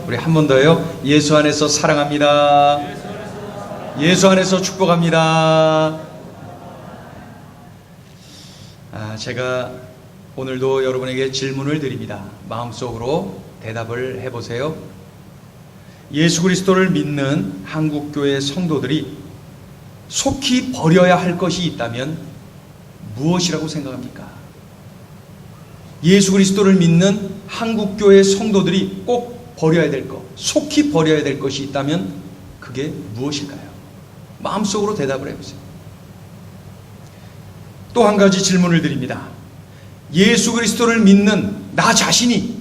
우리 한 번 더요. 예수 안에서 사랑합니다. 예수 안에서 축복합니다. 제가 오늘도 여러분에게 질문을 드립니다. 마음속으로 대답을 해보세요. 예수 그리스도를 믿는 한국교회 성도들이 속히 버려야 할 것이 있다면 무엇이라고 생각합니까? 예수 그리스도를 믿는 한국교회 성도들이 꼭 버려야 될 것, 속히 버려야 될 것이 있다면 그게 무엇일까요? 마음속으로 대답을 해보세요. 또 한 가지 질문을 드립니다. 예수 그리스도를 믿는 나 자신이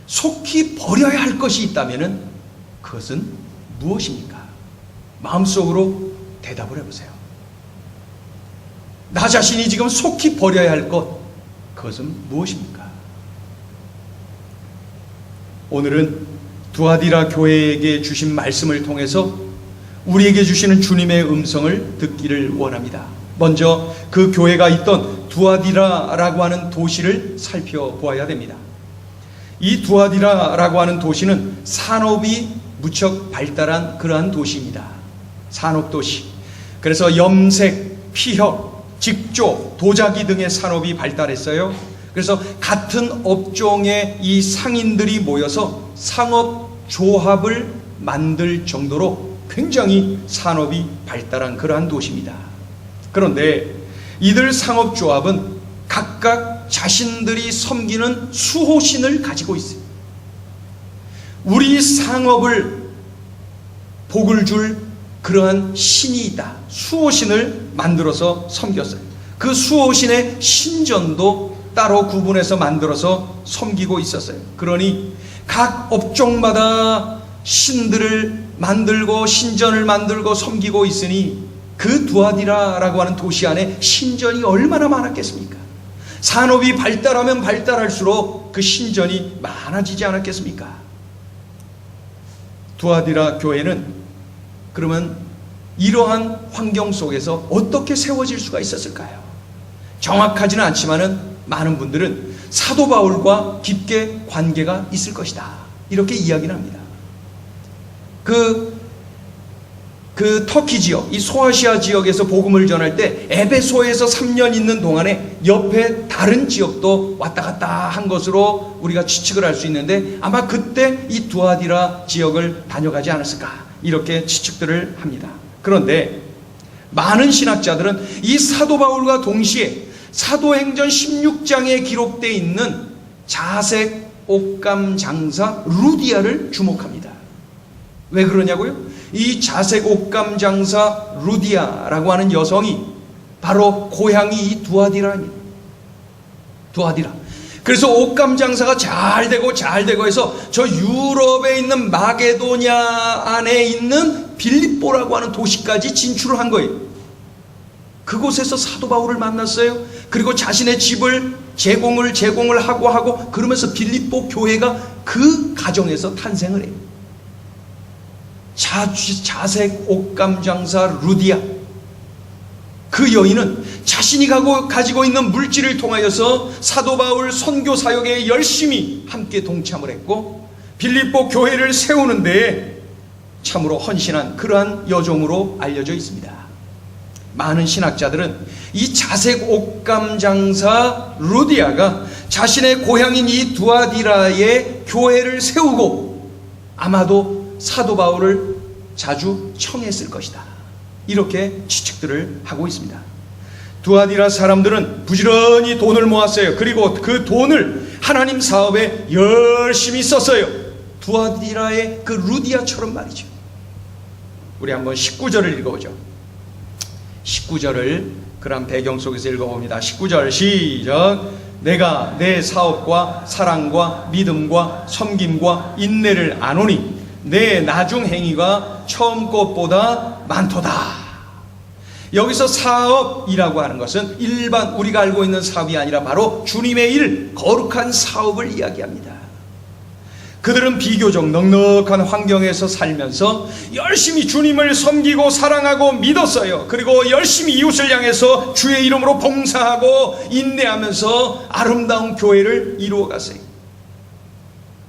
속히 버려야 할 것이 있다면 그것은 무엇입니까? 마음속으로 대답을 해보세요. 나 자신이 지금 속히 버려야 할 것, 그것은 무엇입니까? 오늘은 두아디라 교회에게 주신 말씀을 통해서 우리에게 주시는 주님의 음성을 듣기를 원합니다. 먼저 그 교회가 있던 두아디라라고 하는 도시를 살펴보아야 됩니다. 이 두아디라라고 하는 도시는 산업이 무척 발달한 그러한 도시입니다. 산업도시. 그래서 염색, 피혁, 직조, 도자기 등의 산업이 발달했어요. 그래서 같은 업종의 이 상인들이 모여서 상업조합을 만들 정도로 굉장히 산업이 발달한 그러한 도시입니다. 그런데 이들 상업조합은 각각 자신들이 섬기는 수호신을 가지고 있어요. 우리 상업을 복을 줄 그러한 신이 있다. 수호신을 만들어서 섬겼어요. 그 수호신의 신전도 따로 구분해서 만들어서 섬기고 있었어요. 그러니 각 업종마다 신들을 만들고 신전을 만들고 섬기고 있으니 그 두아디라라고 하는 도시 안에 신전이 얼마나 많았겠습니까? 산업이 발달하면 발달할수록 그 신전이 많아지지 않았겠습니까? 두아디라 교회는 그러면 이러한 환경 속에서 어떻게 세워질 수가 있었을까요? 정확하지는 않지만은 많은 분들은 사도 바울과 깊게 관계가 있을 것이다, 이렇게 이야기를 합니다. 그 터키 지역, 이 소아시아 지역에서 복음을 전할 때 에베소에서 3년 있는 동안에 옆에 다른 지역도 왔다 갔다 한 것으로 우리가 추측을 할 수 있는데 아마 그때 이 두아디라 지역을 다녀가지 않았을까, 이렇게 추측들을 합니다. 그런데 많은 신학자들은 이 사도 바울과 동시에 사도행전 16장에 기록되어 있는 자색 옷감 장사 루디아를 주목합니다. 왜 그러냐고요? 이 자색 옷감 장사 루디아라고 하는 여성이 바로 고향이 이 두아디라입니다. 두아디라. 그래서 옷감 장사가 잘 되고 해서 저 유럽에 있는 마게도냐 안에 있는 빌립보라고 하는 도시까지 진출을 한 거예요. 그곳에서 사도 바울을 만났어요. 그리고 자신의 집을 제공을 하고 그러면서 빌립보 교회가 그 가정에서 탄생을 해요. 자색 옷감 장사 루디아, 그 여인은 자신이 가지고 있는 물질을 통하여서 사도 바울 선교 사역에 열심히 함께 동참을 했고 빌립보 교회를 세우는 데에 참으로 헌신한 그러한 여종으로 알려져 있습니다. 많은 신학자들은 이 자색 옷감 장사 루디아가 자신의 고향인 이 두아디라의 교회를 세우고 아마도 사도 바울을 자주 청했을 것이다, 이렇게 추측들을 하고 있습니다. 두아디라 사람들은 부지런히 돈을 모았어요. 그리고 그 돈을 하나님 사업에 열심히 썼어요. 두아디라의 그 루디아처럼 말이죠. 우리 한번 19절을 읽어보죠. 19절을 그런 배경 속에서 읽어봅니다. 19절 시작. 내가 내 사업과 사랑과 믿음과 섬김과 인내를 아노니 내 나중 행위가 처음 것보다 많도다. 여기서 사업이라고 하는 것은 일반 우리가 알고 있는 사업이 아니라 바로 주님의 일, 거룩한 사업을 이야기합니다. 그들은 비교적 넉넉한 환경에서 살면서 열심히 주님을 섬기고 사랑하고 믿었어요. 그리고 열심히 이웃을 향해서 주의 이름으로 봉사하고 인내하면서 아름다운 교회를 이루어갔어요.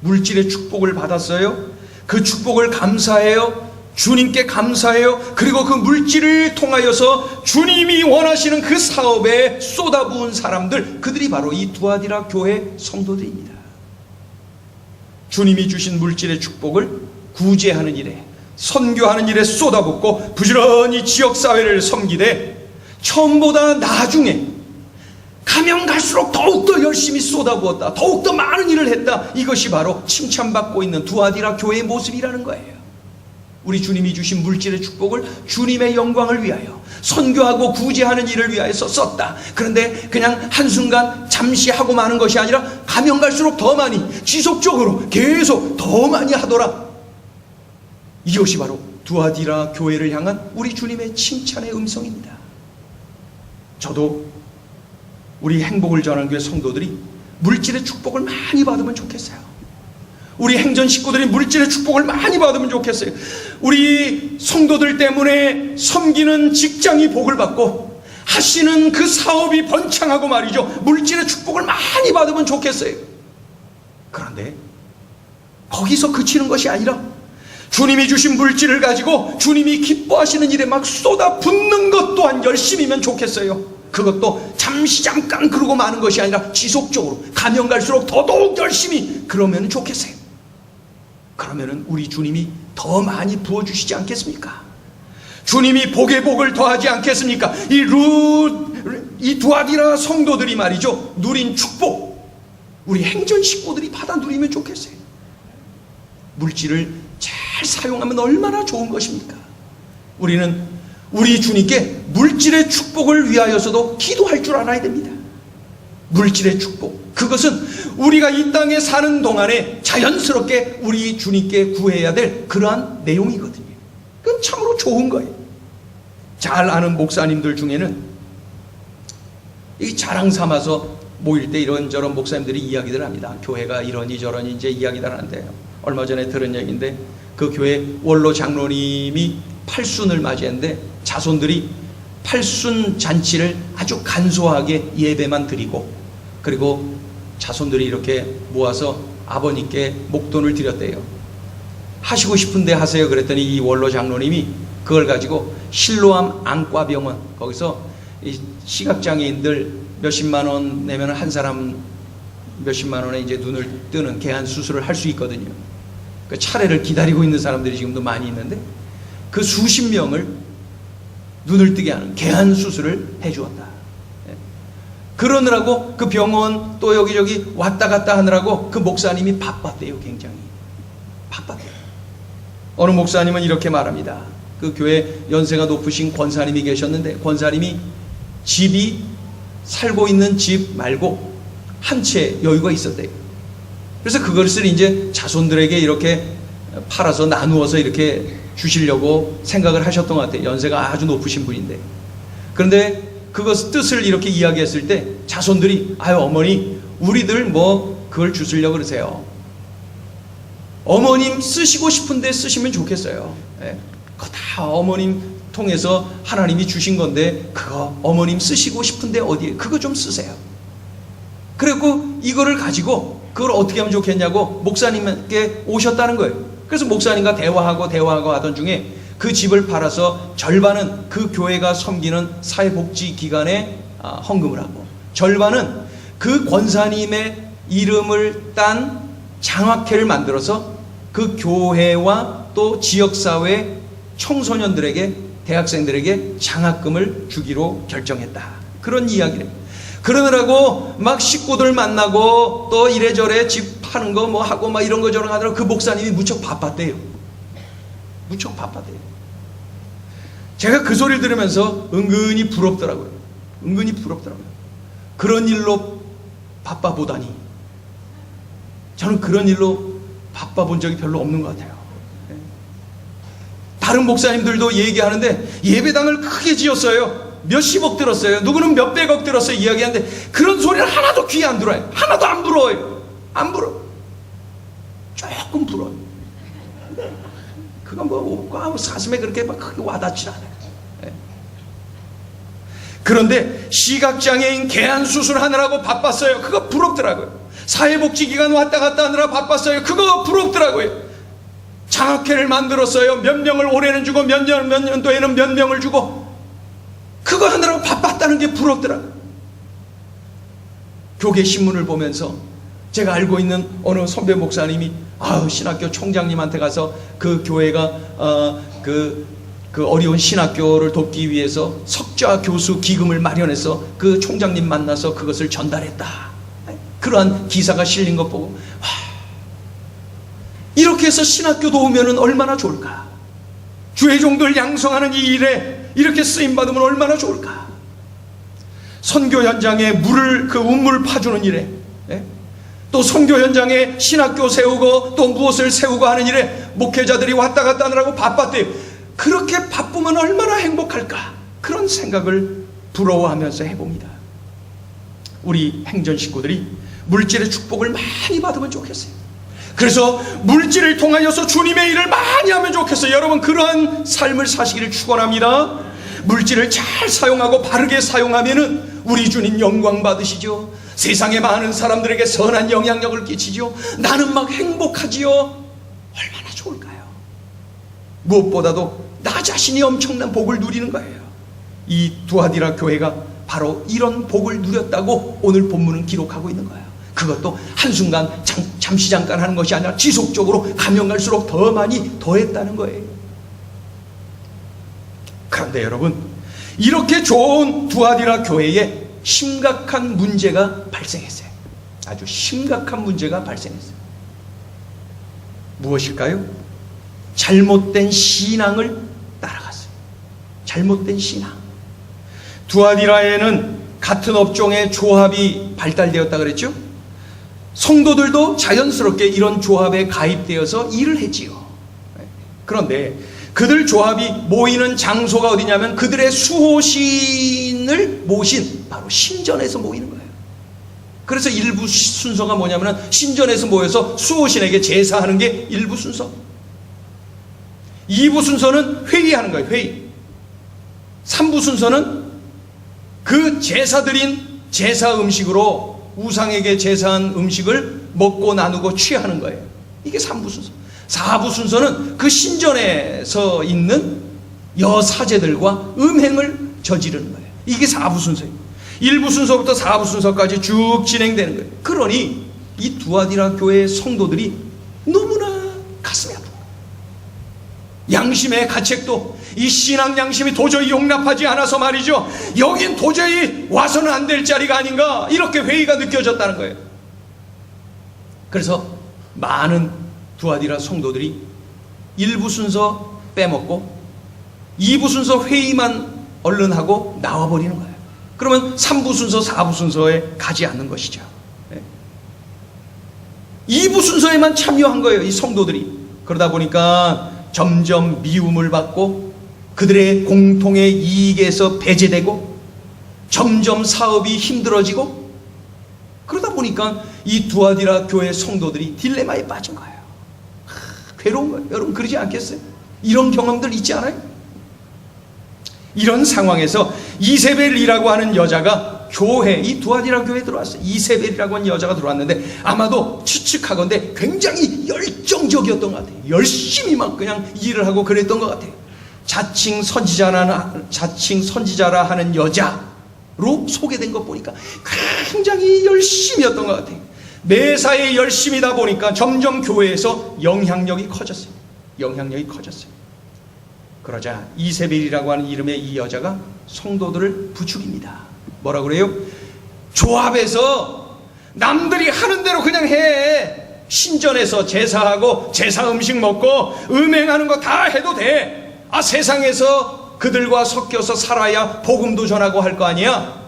물질의 축복을 받았어요. 그 축복을 감사해요. 주님께 감사해요. 그리고 그 물질을 통하여서 주님이 원하시는 그 사업에 쏟아부은 사람들, 그들이 바로 이 두아디라 교회 성도들입니다. 주님이 주신 물질의 축복을 구제하는 일에, 선교하는 일에 쏟아붓고 부지런히 지역사회를 섬기되 처음보다 나중에 가면 갈수록 더욱더 열심히 쏟아부었다, 더욱더 많은 일을 했다. 이것이 바로 칭찬받고 있는 두아디라 교회의 모습이라는 거예요. 우리 주님이 주신 물질의 축복을 주님의 영광을 위하여, 선교하고 구제하는 일을 위하여서 썼다. 그런데 그냥 한순간 잠시 하고 마는 것이 아니라 가면 갈수록 더 많이, 지속적으로 계속 더 많이 하더라. 이것이 바로 두아디라 교회를 향한 우리 주님의 칭찬의 음성입니다. 저도 우리 행복을 전하는 교회 성도들이 물질의 축복을 많이 받으면 좋겠어요. 우리 행전 식구들이 물질의 축복을 많이 받으면 좋겠어요. 우리 성도들 때문에 섬기는 직장이 복을 받고 하시는 그 사업이 번창하고 말이죠. 물질의 축복을 많이 받으면 좋겠어요. 그런데 거기서 그치는 것이 아니라 주님이 주신 물질을 가지고 주님이 기뻐하시는 일에 막 쏟아붓는 것 또한 열심히면 좋겠어요. 그것도 잠깐 그러고 마는 것이 아니라 지속적으로 가면 갈수록 더더욱 열심히 그러면 좋겠어요. 그러면 우리 주님이 더 많이 부어주시지 않겠습니까? 주님이 복에 복을 더하지 않겠습니까? 이 두아디라 성도들이 말이죠, 누린 축복, 우리 행전 식구들이 받아 누리면 좋겠어요. 물질을 잘 사용하면 얼마나 좋은 것입니까? 우리는 우리 주님께 물질의 축복을 위하여서도 기도할 줄 알아야 됩니다. 물질의 축복, 그것은 우리가 이 땅에 사는 동안에 자연스럽게 우리 주님께 구해야 될 그러한 내용이거든요. 그건 참으로 좋은 거예요. 잘 아는 목사님들 중에는 이 자랑 삼아서 모일 때 이런저런 목사님들이 이야기들 합니다. 교회가 이러니 저러니 이제 이야기들 하는데, 얼마 전에 들은 얘기인데 그 교회 원로 장로님이 팔순을 맞이했는데 자손들이 팔순 잔치를 아주 간소하게 예배만 드리고, 그리고 자손들이 이렇게 모아서 아버님께 목돈을 드렸대요. 하시고 싶은데 하세요. 그랬더니 이 원로 장로님이 그걸 가지고 실로암 안과병원, 거기서 이 시각장애인들 몇십만 원 내면 한 사람 몇십만 원에 이제 눈을 뜨는 개한 수술을 할 수 있거든요. 그 차례를 기다리고 있는 사람들이 지금도 많이 있는데 그 수십 명을 눈을 뜨게 하는 개한 수술을 해주었다. 그러느라고 그 병원 또 여기저기 왔다 갔다 하느라고 그 목사님이 바빴대요. 굉장히 바빴대요. 어느 목사님은 이렇게 말합니다. 그 교회 연세가 높으신 권사님이 계셨는데, 권사님이 집이 살고 있는 집 말고 한 채 여유가 있었대요. 그래서 그것을 이제 자손들에게 이렇게 팔아서 나누어서 이렇게 주시려고 생각을 하셨던 것 같아요. 연세가 아주 높으신 분인데. 그런데 그것 뜻을 이렇게 이야기했을 때 자손들이, 아유 어머니 우리들 뭐 그걸 주시려고 그러세요. 어머님 쓰시고 싶은데 쓰시면 좋겠어요. 예. 그거 다 어머님 통해서 하나님이 주신 건데 그거 어머님 쓰시고 싶은데 어디에 그거 좀 쓰세요. 그리고 이거를 가지고 그걸 어떻게 하면 좋겠냐고 목사님께 오셨다는 거예요. 그래서 목사님과 대화하고 하던 중에 그 집을 팔아서 절반은 그 교회가 섬기는 사회복지기관에 헌금을 하고, 절반은 그 권사님의 이름을 딴 장학회를 만들어서 그 교회와 또 지역사회 청소년들에게, 대학생들에게 장학금을 주기로 결정했다. 그런 이야기를. 그러느라고 막 식구들 만나고 또 이래저래 집 파는 거 뭐 하고 막 이런 거 저런 거 하더라고 그 목사님이 무척 바빴대요. 무척 바빴대요. 제가 그 소리를 들으면서 은근히 부럽더라고요. 은근히 부럽더라고요. 그런 일로 바빠보다니. 저는 그런 일로 바빠본 적이 별로 없는 것 같아요. 다른 목사님들도 얘기하는데 예배당을 크게 지었어요. 몇십억 들었어요. 누구는 몇백억 들었어요. 이야기하는데 그런 소리를 하나도 귀에 안 들어요. 하나도 안 부러워요. 안 부러워. 조금 부러워요. 그건 뭐 가슴에 그렇게 막 크게 와닿지 않아요. 그런데 시각장애인 개한 수술하느라고 바빴어요. 그거 부럽더라고요. 사회복지기관 왔다 갔다 하느라 바빴어요. 그거 부럽더라고요. 장학회를 만들었어요. 몇 명을 올해는 주고 몇 년도에는 몇 명을 주고, 그거 하느라고 바빴다는 게 부럽더라고요. 교계 신문을 보면서 제가 알고 있는 어느 선배 목사님이 신학교 총장님한테 가서 그 교회가 그 어려운 신학교를 돕기 위해서 석좌 교수 기금을 마련해서 그 총장님 만나서 그것을 전달했다. 그러한 기사가 실린 것 보고 이렇게 해서 신학교 도우면 얼마나 좋을까. 주의 종들 양성하는 이 일에 이렇게 쓰임받으면 얼마나 좋을까. 선교 현장에 운물 파주는 일에, 또 선교 현장에 신학교 세우고 또 무엇을 세우고 하는 일에 목회자들이 왔다 갔다 하느라고 바빴대요. 그렇게 바쁘면 얼마나 행복할까. 그런 생각을 부러워하면서 해봅니다. 우리 행전 식구들이 물질의 축복을 많이 받으면 좋겠어요. 그래서 물질을 통하여서 주님의 일을 많이 하면 좋겠어요. 여러분, 그러한 삶을 사시기를 축원합니다. 물질을 잘 사용하고 바르게 사용하면은 우리 주님 영광 받으시죠. 세상에 많은 사람들에게 선한 영향력을 끼치죠. 나는 막 행복하지요. 얼마나 좋을까요? 무엇보다도 나 자신이 엄청난 복을 누리는 거예요. 이 두아디라 교회가 바로 이런 복을 누렸다고 오늘 본문은 기록하고 있는 거예요. 그것도 한순간 잠시 잠깐 하는 것이 아니라 지속적으로 가면 갈수록 더 많이 더했다는 거예요. 그런데 여러분, 이렇게 좋은 두아디라 교회에 심각한 문제가 발생했어요. 아주 심각한 문제가 발생했어요. 무엇일까요? 잘못된 신앙을 따라갔어요. 잘못된 신앙. 두아디라에는 같은 업종의 조합이 발달되었다 그랬죠? 성도들도 자연스럽게 이런 조합에 가입되어서 일을 했지요. 그런데 그들 조합이 모이는 장소가 어디냐면 그들의 수호신을 모신 바로 신전에서 모이는 거예요. 그래서 일부 순서가 뭐냐면 신전에서 모여서 수호신에게 제사하는 게 일부 순서. 2부 순서는 회의하는 거예요. 회의. 3부 순서는 그 제사 드린 제사 음식으로 우상에게 제사한 음식을 먹고 나누고 취하는 거예요. 이게 3부 순서. 4부 순서는 그 신전에서 있는 여사제들과 음행을 저지르는 거예요. 이게 4부 순서예요. 1부 순서부터 4부 순서까지 쭉 진행되는 거예요. 그러니 이 두아디라 교회의 성도들이 너무나 가슴이 아프고, 양심의 가책도 이 신앙 양심이 도저히 용납하지 않아서 말이죠. 여긴 도저히 와서는 안 될 자리가 아닌가, 이렇게 회의가 느껴졌다는 거예요. 그래서 많은 두아디라 성도들이 1부 순서 빼먹고 2부 순서 회의만 얼른 하고 나와버리는 거예요. 그러면 3부 순서 4부 순서에 가지 않는 것이죠. 2부 순서에만 참여한 거예요, 이 성도들이. 그러다 보니까 점점 미움을 받고 그들의 공통의 이익에서 배제되고 점점 사업이 힘들어지고, 그러다 보니까 이 두아디라 교회 성도들이 딜레마에 빠진 거예요. 괴로운 거예요. 여러분, 그러지 않겠어요? 이런 경험들 있지 않아요? 이런 상황에서 이세벨이라고 하는 여자가 이 두아디라 교회에 들어왔어요. 이세벨이라고 하는 여자가 들어왔는데 아마도 추측하건대 굉장히 열정적이었던 것 같아요. 열심히 막 그냥 일을 하고 그랬던 것 같아요. 자칭 선지자라 하는 여자로 소개된 것 보니까 굉장히 열심이었던 것 같아요. 매사에 열심이다 보니까 점점 교회에서 영향력이 커졌어요. 그러자 이세벨이라고 하는 이름의 이 여자가 성도들을 부추깁니다. 뭐라 그래요? 조합에서 남들이 하는 대로 그냥 해. 신전에서 제사하고 제사 음식 먹고 음행하는 거 다 해도 돼. 세상에서 그들과 섞여서 살아야 복음도 전하고 할 거 아니야.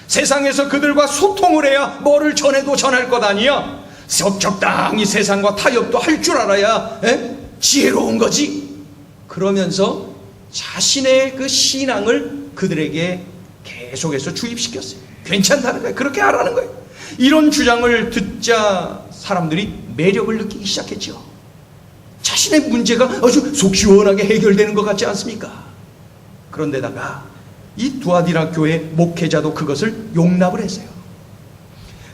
세상에서 그들과 소통을 해야 뭐를 전해도 전할 것 아니야. 적당히 세상과 타협도 할 줄 알아야 지혜로운 거지. 그러면서 자신의 그 신앙을 그들에게 계속해서 주입시켰어요. 괜찮다는 거예요. 그렇게 하라는 거예요. 이런 주장을 듣자 사람들이 매력을 느끼기 시작했죠. 자신의 문제가 아주 속 시원하게 해결되는 것 같지 않습니까? 그런데다가 이 두아디라 교회 목회자도 그것을 용납을 했어요.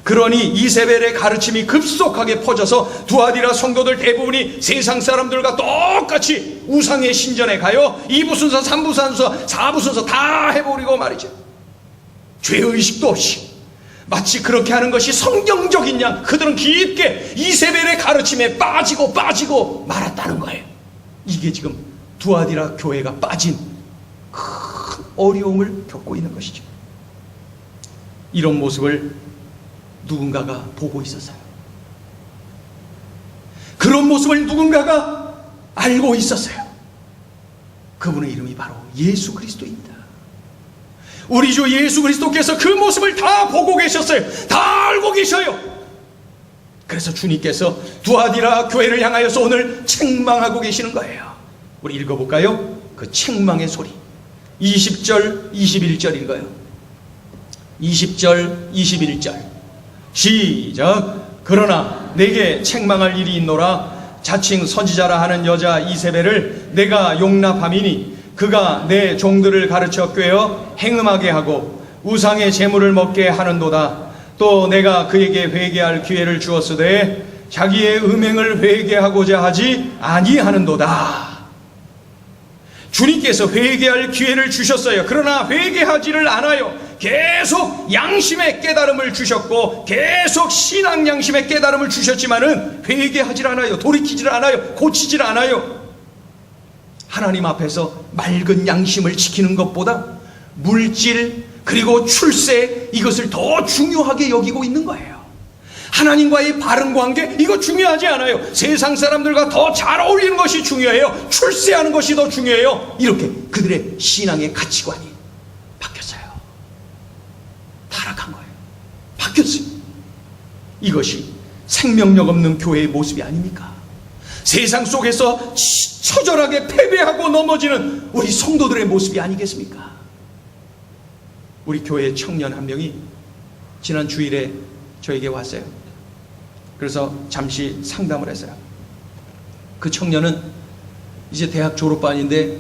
그러니 이세벨의 가르침이 급속하게 퍼져서 두아디라 성도들 대부분이 세상 사람들과 똑같이 우상의 신전에 가요 2부 순서, 3부 순서, 4부 순서 다 해버리고 말이죠. 죄의식도 없이 마치 그렇게 하는 것이 성경적인 양 그들은 깊게 이세벨의 가르침에 빠지고 말았다는 거예요. 이게 지금 두아디라 교회가 빠진 큰 어려움을 겪고 있는 것이죠. 이런 모습을 누군가가 보고 있었어요. 그런 모습을 누군가가 알고 있었어요. 그분의 이름이 바로 예수 그리스도입니다. 우리 주 예수 그리스도께서 그 모습을 다 보고 계셨어요. 다 알고 계셔요. 그래서 주님께서 두아디라 교회를 향하여서 오늘 책망하고 계시는 거예요. 우리 읽어볼까요? 그 책망의 소리 20절 21절 읽어요. 20절 21절 시작. 그러나 내게 책망할 일이 있노라. 자칭 선지자라 하는 여자 이세벨을 내가 용납함이니 그가 내 종들을 가르쳐 꿰어 행음하게 하고 우상의 재물을 먹게 하는도다. 또 내가 그에게 회개할 기회를 주었으되 자기의 음행을 회개하고자 하지 아니하는도다. 주님께서 회개할 기회를 주셨어요. 그러나 회개하지를 않아요. 계속 양심의 깨달음을 주셨고 계속 신앙 양심의 깨달음을 주셨지만은 회개하질 않아요. 돌이키질 않아요. 고치질 않아요. 하나님 앞에서 맑은 양심을 지키는 것보다 물질 그리고 출세 이것을 더 중요하게 여기고 있는 거예요. 하나님과의 바른 관계 이거 중요하지 않아요. 세상 사람들과 더 잘 어울리는 것이 중요해요. 출세하는 것이 더 중요해요. 이렇게 그들의 신앙의 가치관이 바뀌었어요. 타락한 거예요. 바뀌었어요. 이것이 생명력 없는 교회의 모습이 아닙니까? 세상 속에서 처절하게 패배하고 넘어지는 우리 성도들의 모습이 아니겠습니까? 우리 교회 청년 한 명이 지난 주일에 저에게 왔어요. 그래서 잠시 상담을 했어요. 그 청년은 이제 대학 졸업반인데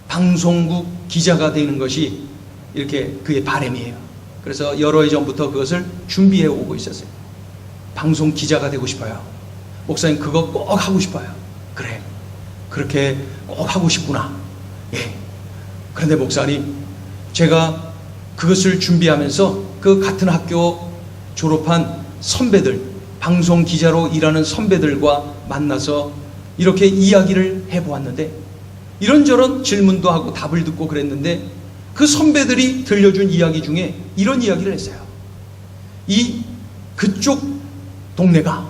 방송국 기자가 되는 것이 이렇게 그의 바람이에요. 그래서 여러 해 전부터 그것을 준비해 오고 있었어요. 방송 기자가 되고 싶어요. 목사님 그거 꼭 하고 싶어요. 그래 그렇게 꼭 하고 싶구나. 예. 그런데 목사님 제가 그것을 준비하면서 그 같은 학교 졸업한 선배들 방송 기자로 일하는 선배들과 만나서 이렇게 이야기를 해보았는데 이런저런 질문도 하고 답을 듣고 그랬는데 그 선배들이 들려준 이야기 중에 이런 이야기를 했어요. 그쪽 동네가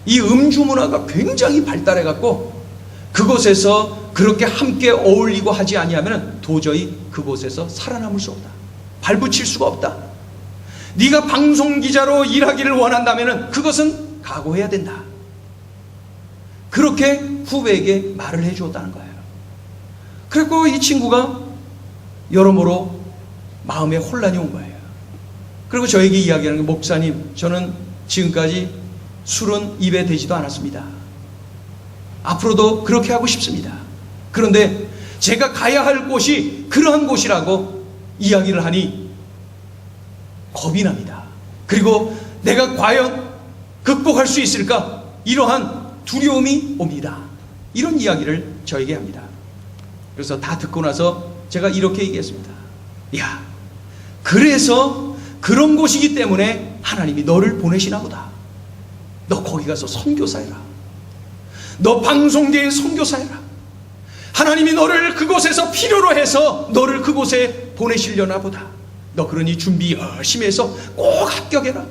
이 음주 문화가 굉장히 발달해 갖고 그곳에서 그렇게 함께 어울리고 하지 아니하면 도저히 그곳에서 살아남을 수 없다. 발붙일 수가 없다. 네가 방송기자로 일하기를 원한다면 그것은 각오해야 된다. 그렇게 후배에게 말을 해주었다는 거예요. 그리고 이 친구가 여러모로 마음에 혼란이 온 거예요. 그리고 저에게 이야기하는 게 목사님 저는 지금까지 술은 입에 대지도 않았습니다. 앞으로도 그렇게 하고 싶습니다. 그런데 제가 가야 할 곳이 그러한 곳이라고 이야기를 하니 겁이 납니다. 그리고 내가 과연 극복할 수 있을까? 이러한 두려움이 옵니다. 이런 이야기를 저에게 합니다. 그래서 다 듣고 나서 제가 이렇게 얘기했습니다. 야, 그래서 그런 곳이기 때문에 하나님이 너를 보내시나 보다. 너 거기 가서 선교사해라. 너 방송계의 선교사해라. 하나님이 너를 그곳에서 필요로 해서 너를 그곳에 보내시려나 보다. 너 그러니 준비 열심히 해서 꼭 합격해라.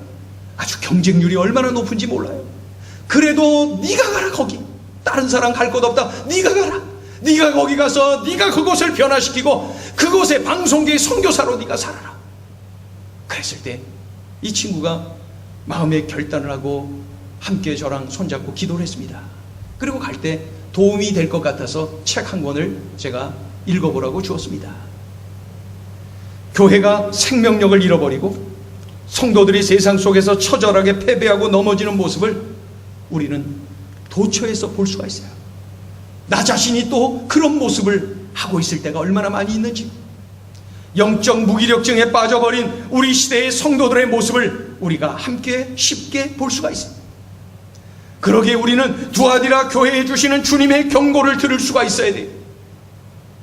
아주 경쟁률이 얼마나 높은지 몰라요. 그래도 네가 가라. 거기 다른 사람 갈 곳 없다. 네가 가라. 네가 거기 가서 네가 그곳을 변화시키고 그곳에 방송계의 선교사로 네가 살아라. 그랬을 때 이 친구가 마음의 결단을 하고 함께 저랑 손잡고 기도를 했습니다. 그리고 갈 때 도움이 될 것 같아서 책 한 권을 제가 읽어보라고 주었습니다. 교회가 생명력을 잃어버리고 성도들이 세상 속에서 처절하게 패배하고 넘어지는 모습을 우리는 도처에서 볼 수가 있어요. 나 자신이 또 그런 모습을 하고 있을 때가 얼마나 많이 있는지, 영적 무기력증에 빠져버린 우리 시대의 성도들의 모습을 우리가 함께 쉽게 볼 수가 있습니다. 그러기에 우리는 두아디라 교회에 주시는 주님의 경고를 들을 수가 있어야 돼요.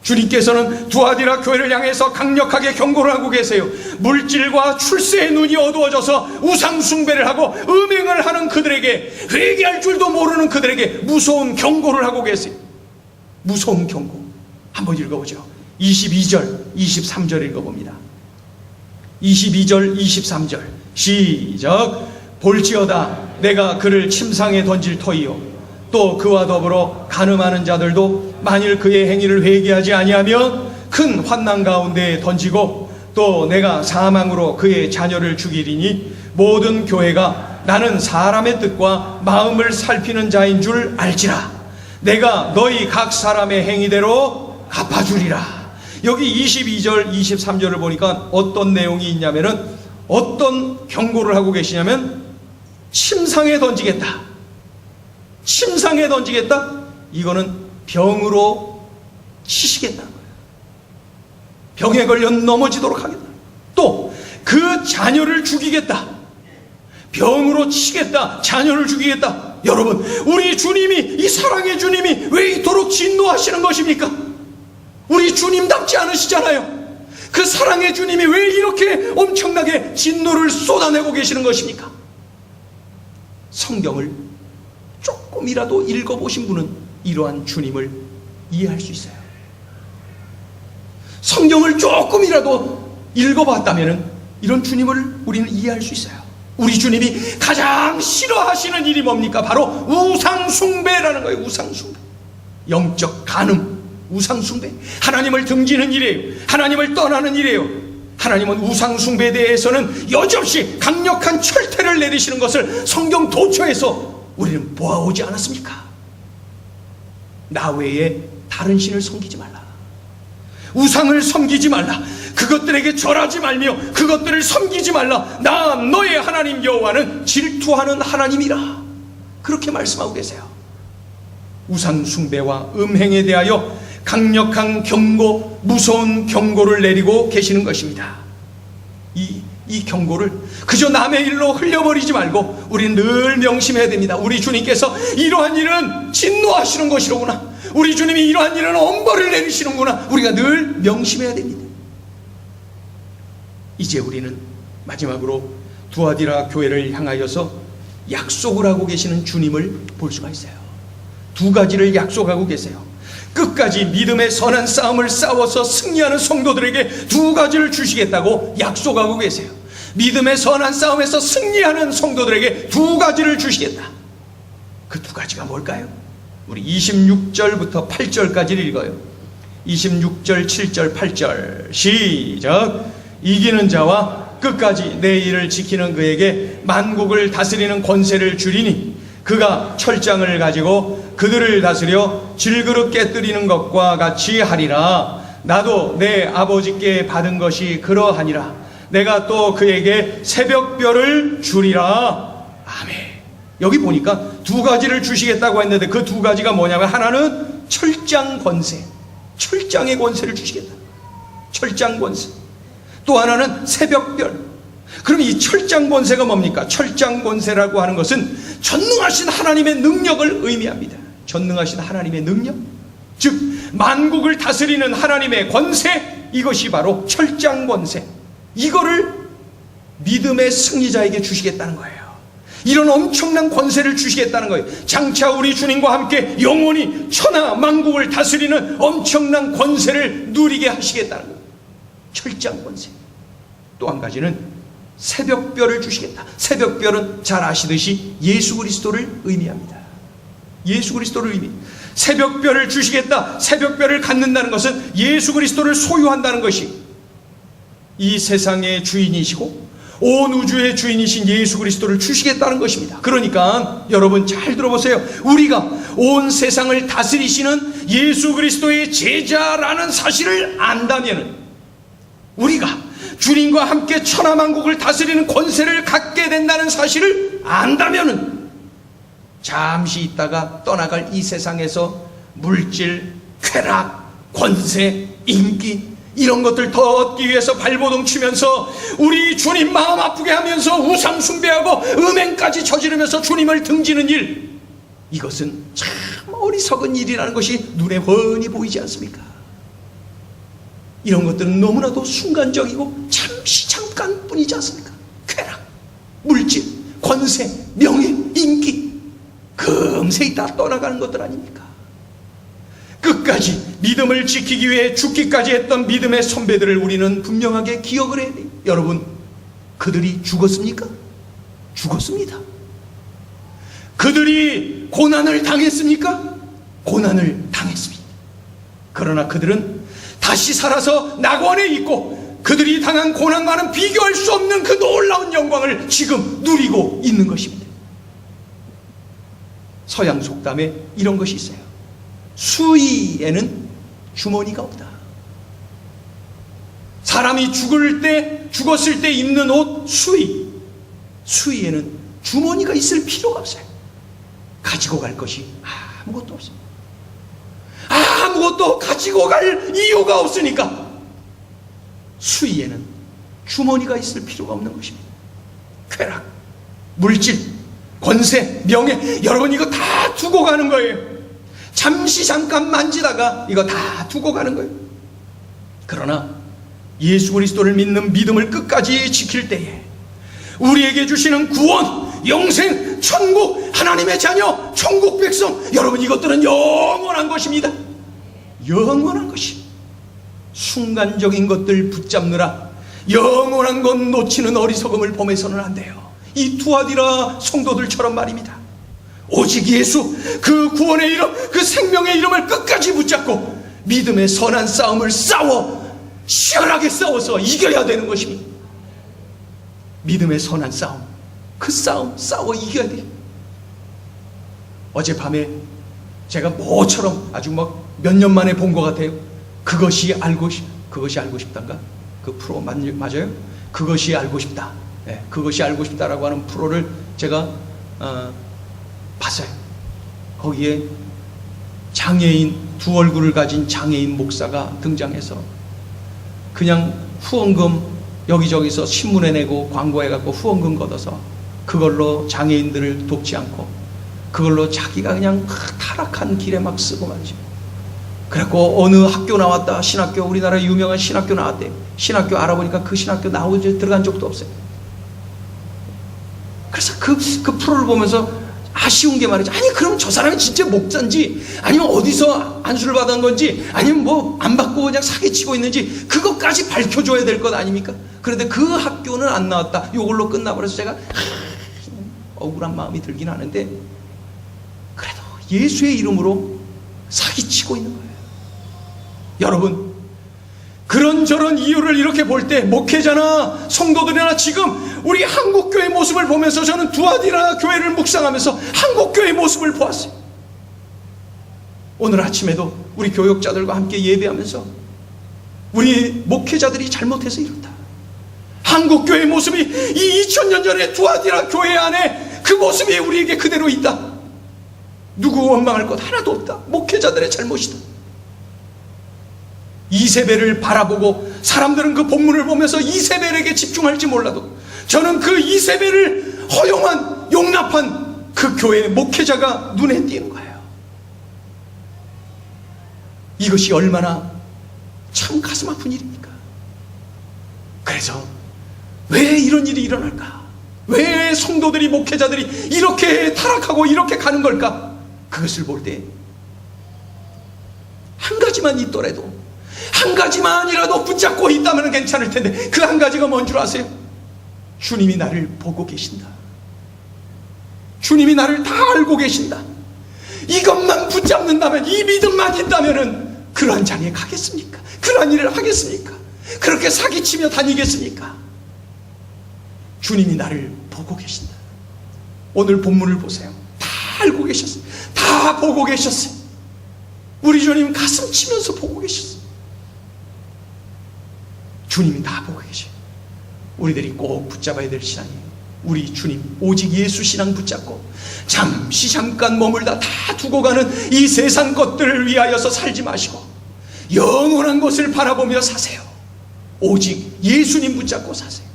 주님께서는 두아디라 교회를 향해서 강력하게 경고를 하고 계세요. 물질과 출세의 눈이 어두워져서 우상 숭배를 하고 음행을 하는 그들에게, 회개할 줄도 모르는 그들에게 무서운 경고를 하고 계세요. 무서운 경고. 한번 읽어보죠. 22절 23절 읽어봅니다. 22절 23절 시작. 볼지어다 내가 그를 침상에 던질 터이요 또 그와 더불어 간음하는 자들도 만일 그의 행위를 회개하지 아니하면 큰 환난 가운데에 던지고 또 내가 사망으로 그의 자녀를 죽이리니 모든 교회가 나는 사람의 뜻과 마음을 살피는 자인 줄 알지라. 내가 너희 각 사람의 행위대로 갚아주리라. 여기 22절 23절을 보니까 어떤 내용이 있냐면은, 어떤 경고를 하고 계시냐면 침상에 던지겠다. 침상에 던지겠다. 이거는 병으로 치시겠다는 거예요. 병에 걸려 넘어지도록 하겠다. 또 그 자녀를 죽이겠다. 병으로 치겠다. 자녀를 죽이겠다. 여러분, 우리 주님이, 이 사랑의 주님이 왜 이토록 진노하시는 것입니까? 우리 주님답지 않으시잖아요. 그 사랑의 주님이 왜 이렇게 엄청나게 진노를 쏟아내고 계시는 것입니까? 성경을 조금이라도 읽어보신 분은 이러한 주님을 이해할 수 있어요. 성경을 조금이라도 읽어봤다면 이런 주님을 우리는 이해할 수 있어요. 우리 주님이 가장 싫어하시는 일이 뭡니까? 바로 우상숭배라는 거예요. 우상숭배. 영적 간음, 우상숭배. 하나님을 등지는 일이에요. 하나님을 떠나는 일이에요. 하나님은 우상숭배에 대해서는 여지없이 강력한 철퇴를 내리시는 것을 성경 도처에서 우리는 보아오지 않았습니까? 나 외에 다른 신을 섬기지 말라. 우상을 섬기지 말라. 그것들에게 절하지 말며 그것들을 섬기지 말라. 나 너의 하나님 여호와는 질투하는 하나님이라. 그렇게 말씀하고 계세요. 우상 숭배와 음행에 대하여 강력한 경고, 무서운 경고를 내리고 계시는 것입니다. 이 경고를 그저 남의 일로 흘려버리지 말고 우리는 늘 명심해야 됩니다. 우리 주님께서 이러한 일은 진노하시는 것이로구나. 우리 주님이 이러한 일은 엄벌을 내리시는구나. 우리가 늘 명심해야 됩니다. 이제 우리는 마지막으로 두아디라 교회를 향하여서 약속을 하고 계시는 주님을 볼 수가 있어요. 두 가지를 약속하고 계세요. 끝까지 믿음의 선한 싸움을 싸워서 승리하는 성도들에게 두 가지를 주시겠다고 약속하고 계세요. 믿음의 선한 싸움에서 승리하는 성도들에게 두 가지를 주시겠다. 그 두 가지가 뭘까요? 우리 26절부터 8절까지를 읽어요. 26절, 7절, 8절 시작. 이기는 자와 끝까지 내 일을 지키는 그에게 만국을 다스리는 권세를 주리니 그가 철장을 가지고 그들을 다스려 질그릇 깨뜨리는 것과 같이 하리라. 나도 내 아버지께 받은 것이 그러하니라. 내가 또 그에게 새벽별을 주리라. 아멘. 여기 보니까 두 가지를 주시겠다고 했는데 그 두 가지가 뭐냐면, 하나는 철장 권세, 철장의 권세를 주시겠다. 철장 권세. 또 하나는 새벽별. 그럼 이 철장 권세가 뭡니까? 철장 권세라고 하는 것은 전능하신 하나님의 능력을 의미합니다. 전능하신 하나님의 능력, 즉 만국을 다스리는 하나님의 권세, 이것이 바로 철장 권세. 이거를 믿음의 승리자에게 주시겠다는 거예요. 이런 엄청난 권세를 주시겠다는 거예요. 장차 우리 주님과 함께 영원히 천하 만국을 다스리는 엄청난 권세를 누리게 하시겠다는 거예요. 철장 권세. 또 한 가지는 새벽별을 주시겠다. 새벽별은 잘 아시듯이 예수 그리스도를 의미합니다. 예수 그리스도를 의미합니다. 새벽별을 주시겠다. 새벽별을 갖는다는 것은 예수 그리스도를 소유한다는 것이, 이 세상의 주인이시고 온 우주의 주인이신 예수 그리스도를 주시겠다는 것입니다. 그러니까 여러분 잘 들어보세요. 우리가 온 세상을 다스리시는 예수 그리스도의 제자라는 사실을 안다면, 우리가 주님과 함께 천하만국을 다스리는 권세를 갖게 된다는 사실을 안다면, 잠시 있다가 떠나갈 이 세상에서 물질, 쾌락, 권세, 인기, 이런 것들 더 얻기 위해서 발버둥 치면서 우리 주님 마음 아프게 하면서 우상 숭배하고 음행까지 저지르면서 주님을 등지는 일, 이것은 참 어리석은 일이라는 것이 눈에 훤히 보이지 않습니까? 이런 것들은 너무나도 순간적이고 잠시 잠깐뿐이지 않습니까? 쾌락, 물질, 권세, 명예, 인기, 금세 다 떠나가는 것들 아닙니까? 끝까지 믿음을 지키기 위해 죽기까지 했던 믿음의 선배들을 우리는 분명하게 기억을 해야 돼요. 여러분, 그들이 죽었습니까? 죽었습니다. 그들이 고난을 당했습니까? 고난을 당했습니다. 그러나 그들은 다시 살아서 낙원에 있고 그들이 당한 고난과는 비교할 수 없는 그 놀라운 영광을 지금 누리고 있는 것입니다. 서양 속담에 이런 것이 있어요. 수의에는 주머니가 없다. 사람이 죽었을 때 입는 옷 수의에는 주머니가 있을 필요가 없어요. 가지고 갈 것이 아무것도 없습니다. 아무것도 가지고 갈 이유가 없으니까 수의에는 주머니가 있을 필요가 없는 것입니다. 쾌락, 물질, 권세, 명예, 여러분 이거 다 두고 가는 거예요. 잠시 잠깐 만지다가 이거 다 두고 가는 거예요. 그러나 예수 그리스도를 믿는 믿음을 끝까지 지킬 때에 우리에게 주시는 구원, 영생, 천국, 하나님의 자녀, 천국 백성, 여러분 이것들은 영원한 것입니다. 영원한 것이. 순간적인 것들 붙잡느라 영원한 것 놓치는 어리석음을 범해서는 안 돼요. 이 투아디라 성도들처럼 말입니다. 오직 예수, 그 구원의 이름, 그 생명의 이름을 끝까지 붙잡고 믿음의 선한 싸움을 치열하게 싸워서 이겨야 되는 것입니다. 믿음의 선한 싸움, 그 싸워 이겨야 돼요. 어젯밤에 제가 뭐처럼 아주 몇 년 만에 본 것 같아요. 그것이 알고 싶단가? 그 프로 맞아요? 그것이 알고 싶다. 네, 그것이 알고 싶다라고 하는 프로를 제가 봤어요. 거기에 장애인, 두 얼굴을 가진 장애인 목사가 등장해서 그냥 후원금 여기저기서 신문에 내고 광고해 갖고 후원금 걷어서 그걸로 장애인들을 돕지 않고 그걸로 자기가 그냥 타락한 길에 막 쓰고 말이죠. 그래갖고 어느 학교 나왔다, 신학교, 우리나라 유명한 신학교 나왔대. 신학교 알아보니까 그 신학교 들어간 적도 없어요. 그래서 그 프로를 보면서 아쉬운 게 말이죠. 아니 그럼 저 사람이 진짜 목사인지 아니면 어디서 안수를 받은 건지 아니면 뭐 안 받고 그냥 사기치고 있는지 그것까지 밝혀줘야 될 것 아닙니까? 그런데 그 학교는 안 나왔다. 이걸로 끝나버려서 제가 억울한 마음이 들긴 하는데 그래도 예수의 이름으로 사기치고 있는 거예요. 여러분, 그런저런 이유를 이렇게 볼 때 목회자나 성도들이나 지금 우리 한국교회 모습을 보면서 저는 두아디라 교회를 묵상하면서 한국교회 모습을 보았어요. 오늘 아침에도 우리 교역자들과 함께 예배하면서 우리 목회자들이 잘못해서 이렇다. 한국교회 모습이 이 2000년 전에 두아디라 교회 안에 그 모습이 우리에게 그대로 있다. 누구 원망할 것 하나도 없다. 목회자들의 잘못이다. 이세벨을 바라보고 사람들은 그 본문을 보면서 이세벨에게 집중할지 몰라도 저는 그 이세벨을 허용한, 용납한 그 교회의 목회자가 눈에 띄는 거예요. 이것이 얼마나 참 가슴 아픈 일입니까? 그래서 왜 이런 일이 일어날까? 왜 성도들이, 목회자들이 이렇게 타락하고 이렇게 가는 걸까? 그것을 볼 때 한 가지만 있더라도, 한 가지만이라도 붙잡고 있다면 괜찮을 텐데 그 한 가지가 뭔 줄 아세요? 주님이 나를 보고 계신다. 주님이 나를 다 알고 계신다. 이것만 붙잡는다면, 이 믿음만 있다면 그러한 장에 가겠습니까? 그러한 일을 하겠습니까? 그렇게 사기치며 다니겠습니까? 주님이 나를 보고 계신다. 오늘 본문을 보세요. 다 알고 계셨어요. 다 보고 계셨어요. 우리 주님 가슴 치면서 보고 계셨어요. 주님이 다 보고 계셔요. 우리들이 꼭 붙잡아야 될 신앙이에요. 우리 주님, 오직 예수 신앙 붙잡고 잠깐 머물다 다 두고 가는 이 세상 것들을 위하여서 살지 마시고 영원한 것을 바라보며 사세요. 오직 예수님 붙잡고 사세요.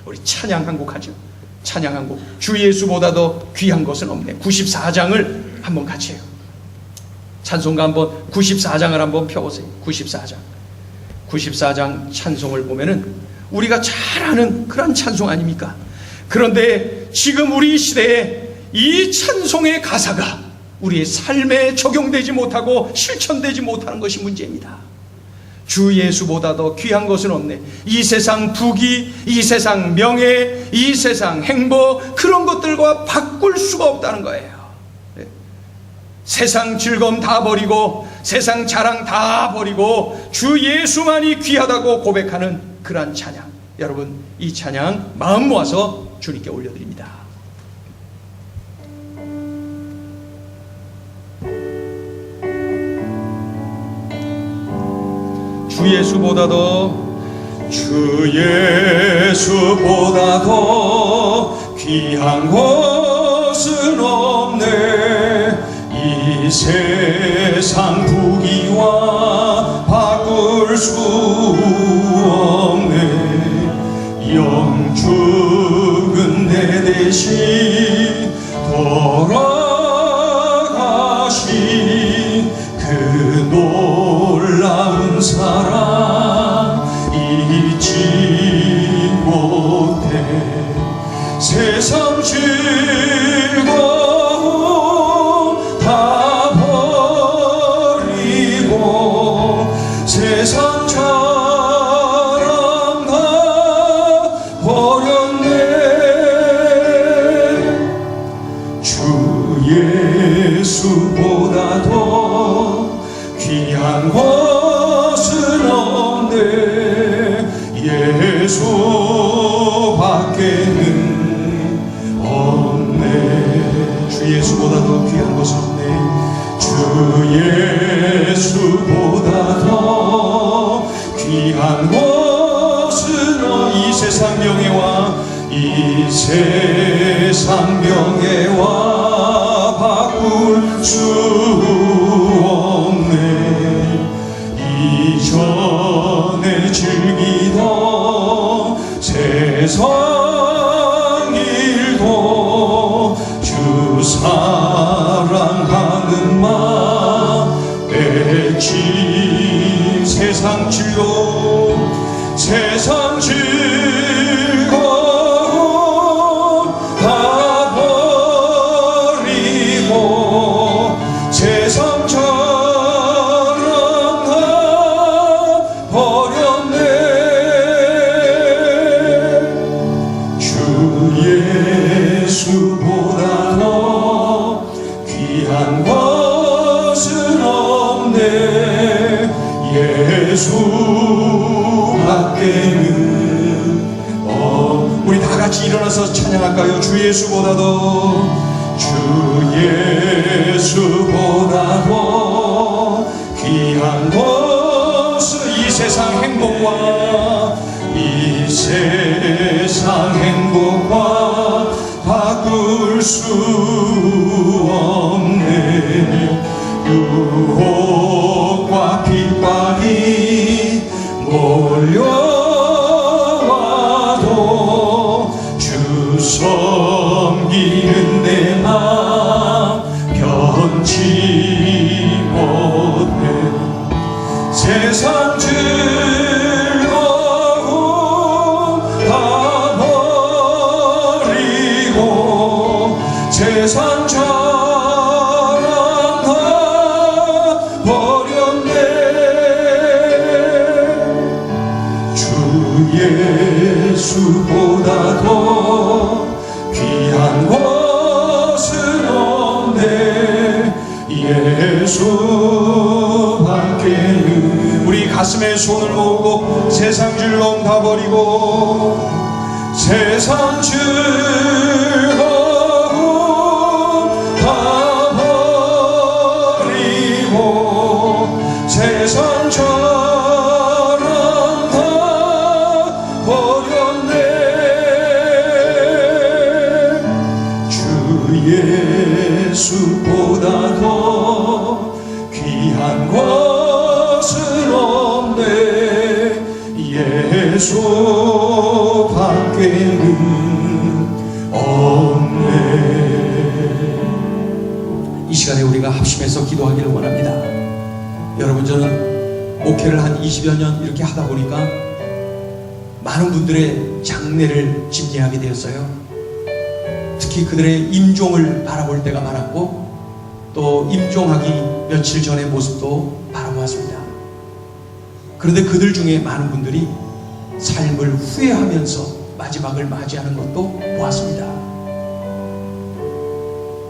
우리 찬양 한 곡 하죠. 찬양 한 곡. 주 예수보다 더 귀한 것은 없네. 94장을 한번 같이 해요. 찬송가 한번 94장을 한번 펴보세요. 94장 찬송을 보면은 우리가 잘 아는 그런 찬송 아닙니까? 그런데 지금 우리 시대에 이 찬송의 가사가 우리의 삶에 적용되지 못하고 실천되지 못하는 것이 문제입니다. 주 예수보다 더 귀한 것은 없네. 이 세상 부귀, 이 세상 명예, 이 세상 행복, 그런 것들과 바꿀 수가 없다는 거예요. 세상 즐거움 다 버리고 세상 자랑 다 버리고 주 예수만이 귀하다고 고백하는 그러한 찬양, 여러분 이 찬양 마음 모아서 주님께 올려드립니다. 주 예수보다 더 귀한 것은 없네. 이 세상 부귀와 바꿀 수 없네. 영죽은 내 대신 돌아가신 그 놀라운 사랑 잊지 못해. 세상 즐거움 다 버리고 세상 자랑 다 버렸네. 주 예수보다 더 귀한 것은 없네. 예수밖에는 없네. 주 예수보다 더 귀한 것은 없네. 주 예수보다 더 귀한 것은 이 세상 명예와 바꿀 수 없네. 이전에 즐기던 세상 일도 주 사랑하는 마음 맺지. 세상 즐거움 다 버리고 세상 자랑 다 버렸네. 주 예수보다 더 귀한 것은 없네. 예수밖에는 우리 다 같이 일어나서 찬양할까요? 주 예수보다 더 귀한 것은 이 세상 행복과 바꿀 수 없네. 유혹과 핍박이 몰려와도 주 섬기는 내 마음 변치 못해. 세상 즐거움 다 버리고 세상 자랑 다 버렸네. 주 예수보다 더 귀한 것은 없네. 예수밖에는. 우리 가슴에 손을 모으고 세상 즐거움 다 버리고 세상 즐거움 다 버리고 세상 자랑 다 버렸네. 주 예수보다 더 귀한 것은 없네. 에베소밖에는 없네. 이 시간에 우리가 합심해서 기도하기를 원합니다. 여러분, 저는 목회를 한 20여 년 이렇게 하다 보니까 많은 분들의 장래를 집례하게 되었어요. 특히 그들의 임종을 바라볼 때가 많았고, 또 임종하기 며칠 전의 모습도 바라보았습니다. 그런데 그들 중에 많은 분들이 삶을 후회하면서 마지막을 맞이하는 것도 보았습니다.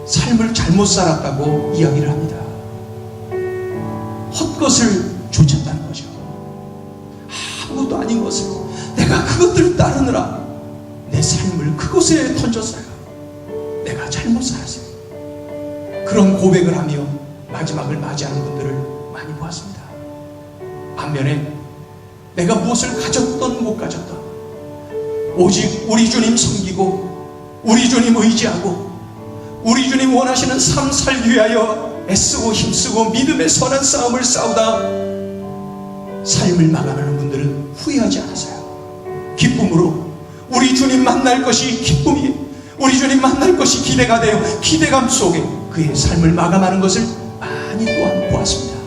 삶을 잘못 살았다고 이야기를 합니다. 헛것을 쫓았다는 거죠. 아무것도 아닌 것을 내가 그것들을 따르느라 내 삶을 그곳에 던졌어요. 내가 잘못 살았어요. 그런 고백을 하며 마지막을 맞이하는 분들을 많이 보았습니다. 반면에 내가 무엇을 가졌던 못 가졌던, 오직 우리 주님 섬기고 우리 주님 의지하고 우리 주님 원하시는 삶 살기 위하여 애쓰고 힘쓰고 믿음의 선한 싸움을 싸우다 삶을 마감하는 분들은 후회하지 않았어요. 기쁨으로 우리 주님 만날 것이 기쁨이, 우리 주님 만날 것이 기대가 되어 기대감 속에 그의 삶을 마감하는 것을 많이 또한 보았습니다.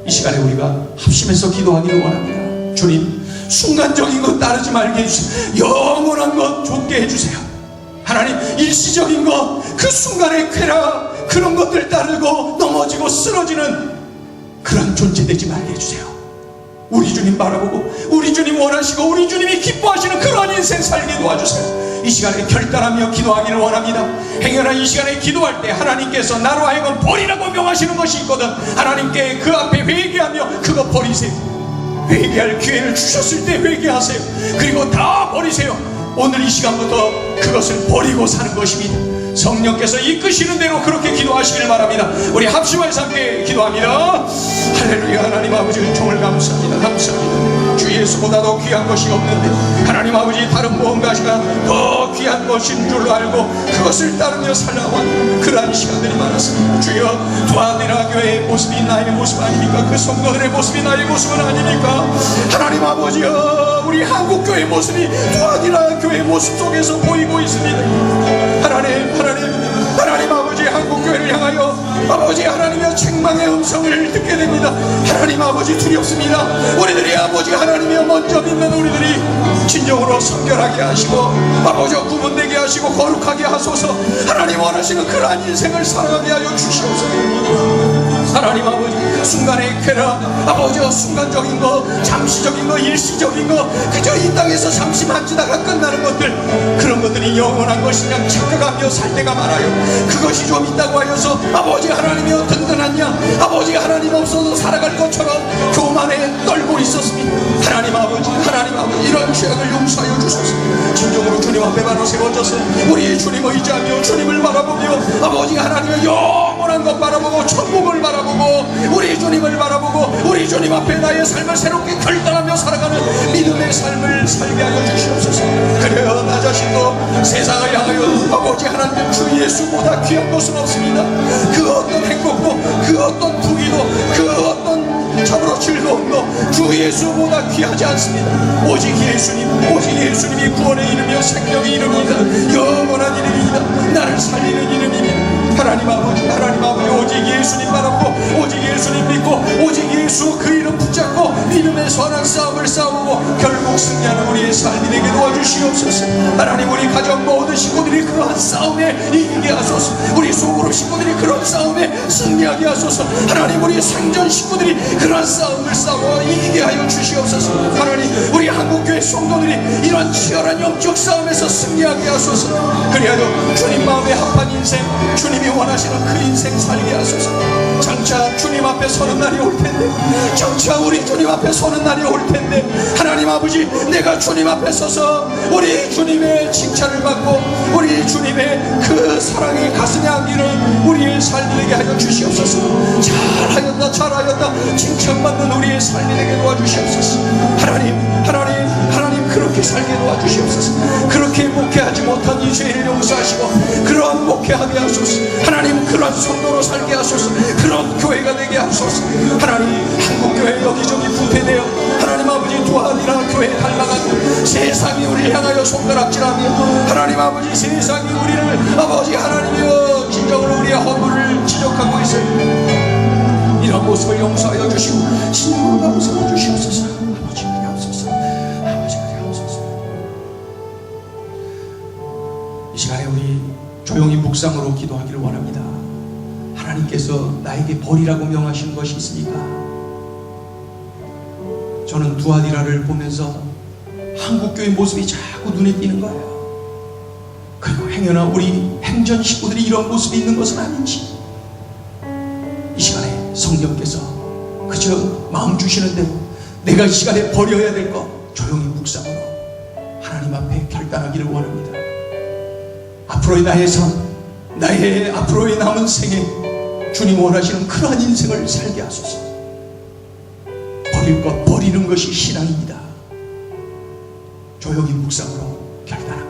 이 시간에 우리가 합심해서 기도하기를 원합니다. 주님, 순간적인 것 따르지 말게 해주세요. 영원한 것 좇게 해주세요. 하나님, 일시적인 것, 그 순간의 쾌락, 그런 것들 따르고 넘어지고 쓰러지는 그런 존재 되지 말게 해주세요. 우리 주님 바라보고 우리 주님 원하시고 우리 주님이 기뻐하시는 그러한 인생 살게 도와주세요. 이 시간에 결단하며 기도하기를 원합니다. 행여나 이 시간에 기도할 때 하나님께서 나로 하여금 버리라고 명하시는 것이 있거든, 하나님께 그 앞에 회개하며 그거 버리세요. 회개할 기회를 주셨을 때 회개하세요. 그리고 다 버리세요. 오늘 이 시간부터 그것을 버리고 사는 것입니다. 성령께서 이끄시는 대로 그렇게 기도하시길 바랍니다. 우리 합심해서 함께 기도합니다. 할렐루야. 하나님 아버지, 은총을 감사합니다. 감사합니다. 주 예수보다도 귀한 것이 없는데 하나님 아버지, 다른 무언가가 더 귀한 것인 줄 알고 그것을 따르며 살아온 그러한 시간들이 많았습니다. 주여, 두아디라 교회의 모습이 나의 모습 아닙니까? 그 성도들의 모습이 나의 모습은 아닙니까? 하나님 아버지여, 우리 한국교회의 모습이 두아디라 교회의 모습 속에서 보이고 있습니다. 하나님 아버지, 한국교회를 향하여 아버지 하나님의 책망의 음성을 듣게 됩니다. 하나님 아버지, 두렵습니다. 우리들이 아버지 하나님이여 먼저 믿는 우리들이 진정으로 성결하게 하시고 아버지 구분되게 하시고 거룩하게 하소서. 하나님 원하시는 그러한 인생을 살아가게 하여 주시옵소서. 하나님 아버지, 순간의 쾌락, 아버지 순간적인 거, 잠시적인 거, 일시적인 거, 그저 이 땅에서 잠시 만지다가 끝나는 것들, 그런 것들이 영원한 것이냐 착각하며 살 때가 많아요. 그것이 좀 있다고 하여서 아버지 하나님이여 든든한 양, 아버지 하나님 없어도 살아갈 것처럼 교만에 떨고 있었습니다. 하나님 아버지 이런 죄악을 용서하여 주소서. 진정으로 주님 앞에 바로 세워져서 우리 주님 의지하며 주님을 바라보며 아버지 하나님의 영원한 것 바라보고 천국을 바라보고 우리 주님을 바라보고 우리 주님 앞에 나의 삶을 새롭게 결단하며 살아가는 믿음의 삶을 살게 하여 주시옵소서. 그래야 나 자신도 세상을 향하여 아버지 하나님 주 예수보다 귀한 것은 없습니다. 그 어떤 행복도, 그 어떤 부귀도, 그 어떤 참으로 즐거움도 주 예수보다 귀하지 않습니다. 오직 예수님이 구원의 이름이요 생명의 이름이다. 영원한 이름이다. 나를 살리는 이름입니다. 하나님 아버지 오직 예수님 바라보고 오직 예수님 믿고 오직 예수 그 이름 붙잡고 믿음의 선한 싸움을 싸우고 결국 승리하는 우리의 삶이 되게 도와주시옵소서. 하나님, 우리 가정 모든 식구들이 그러한 싸움에 이기게 하소서. 우리 소그룹 식구들이 그런 싸움에 승리하게 하소서. 하나님, 우리 생전 식구들이 그러한 싸움을 싸워 이기게 하여 주시옵소서. 하나님, 우리 한국교회 성도들이 이런 치열한 영적 싸움에서 승리하게 하소서. 그리하여 주님 마음에 합한 인생, 주님이 원하시는 그 인생 살게 하소서. 장차 주님 앞에 서는 날이 올 텐데, 장차 우리 주님 앞에 서는 날이 올 텐데, 하나님 아버지, 내가 주님 앞에 서서 우리 주님의 칭찬을 받고 우리 주님의 그 사랑이 가슴에 안기는 우리의 삶이 되게 하여 주시옵소서. 잘하였다 칭찬받는 우리의 삶이 되게 도와주시옵소서. 하나님 그렇게 살게 도와주시옵소서. 그렇게 목회하지 못한 이 죄를 용서하시고 그러한 목회하게 하소서. 하나님, 그러한 성도로 살게 하소서. 그런 교회가 되게 하소서. 하나님, 한국교회 교회 여기저기 분배되어 하나님 아버지 두아디라 교회 닮아가고 세상이 우리를 향하여 손가락질하며 하나님 아버지 세상이 우리를 아버지 하나님이여 진정으로 우리의 허물을 지적하고 있어요. 이런 모습을 용서하여 주시고 신으로 감사해 주시옵소서. 아버지 그리하옵소서. 아버지 그리하옵소서. 이 시간에 우리 조용히 묵상으로 기도하기를 원합니다. 하나님께서 나에게 벌이라고 명하시는 것이 있습니까? 저는 두아디라를 보면서 한국교회 모습이 자꾸 눈에 띄는 거예요. 그리고 행여나 우리 행전 식구들이 이런 모습이 있는 것은 아닌지 이 시간에 성령께서 그저 마음 주시는 대로 내가 이 시간에 버려야 될 것 조용히 묵상으로 하나님 앞에 결단하기를 원합니다. 앞으로의 나의 삶, 나의 앞으로의 남은 생에 주님 원하시는 그러한 인생을 살게 하소서. 버릴 것 버리는 것이 신앙입니다. 조용히 묵상으로 결단합니다.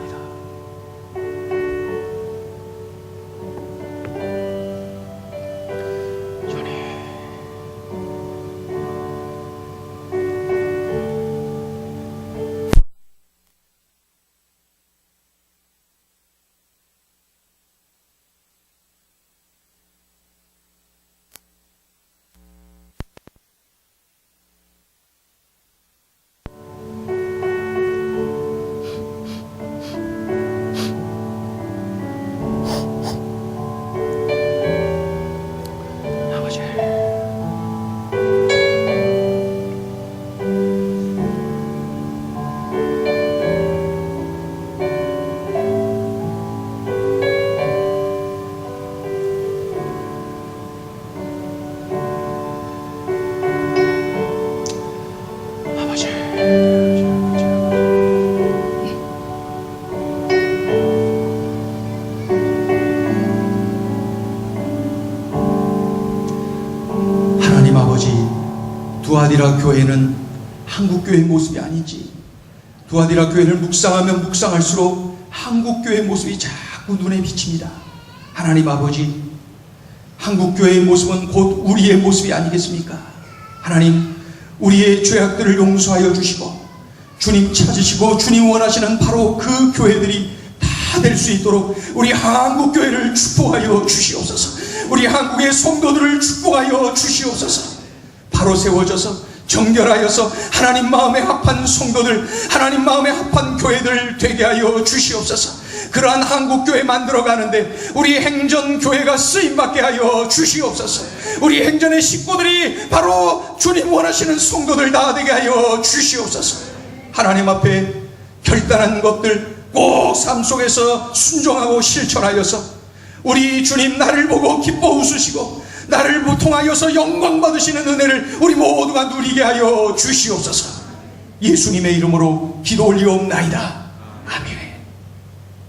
두아디라 교회는 한국교회의 모습이 아닌지, 두아디라 교회를 묵상하면 묵상할수록 한국교회의 모습이 자꾸 눈에 비칩니다. 하나님 아버지, 한국교회의 모습은 곧 우리의 모습이 아니겠습니까? 하나님, 우리의 죄악들을 용서하여 주시고 주님 찾으시고 주님 원하시는 바로 그 교회들이 다 될 수 있도록 우리 한국교회를 축복하여 주시옵소서. 우리 한국의 성도들을 축복하여 주시옵소서. 바로 세워져서 정결하여서 하나님 마음에 합한 성도들, 하나님 마음에 합한 교회들 되게 하여 주시옵소서. 그러한 한국교회 만들어가는데 우리 행전교회가 쓰임받게 하여 주시옵소서. 우리 행전의 식구들이 바로 주님 원하시는 성도들 다 되게 하여 주시옵소서. 하나님 앞에 결단한 것들 꼭 삶 속에서 순종하고 실천하여서 우리 주님 나를 보고 기뻐 웃으시고 나를 통하여서 영광 받으시는 은혜를 우리 모두가 누리게 하여 주시옵소서. 예수님의 이름으로 기도 올리옵나이다. 아멘.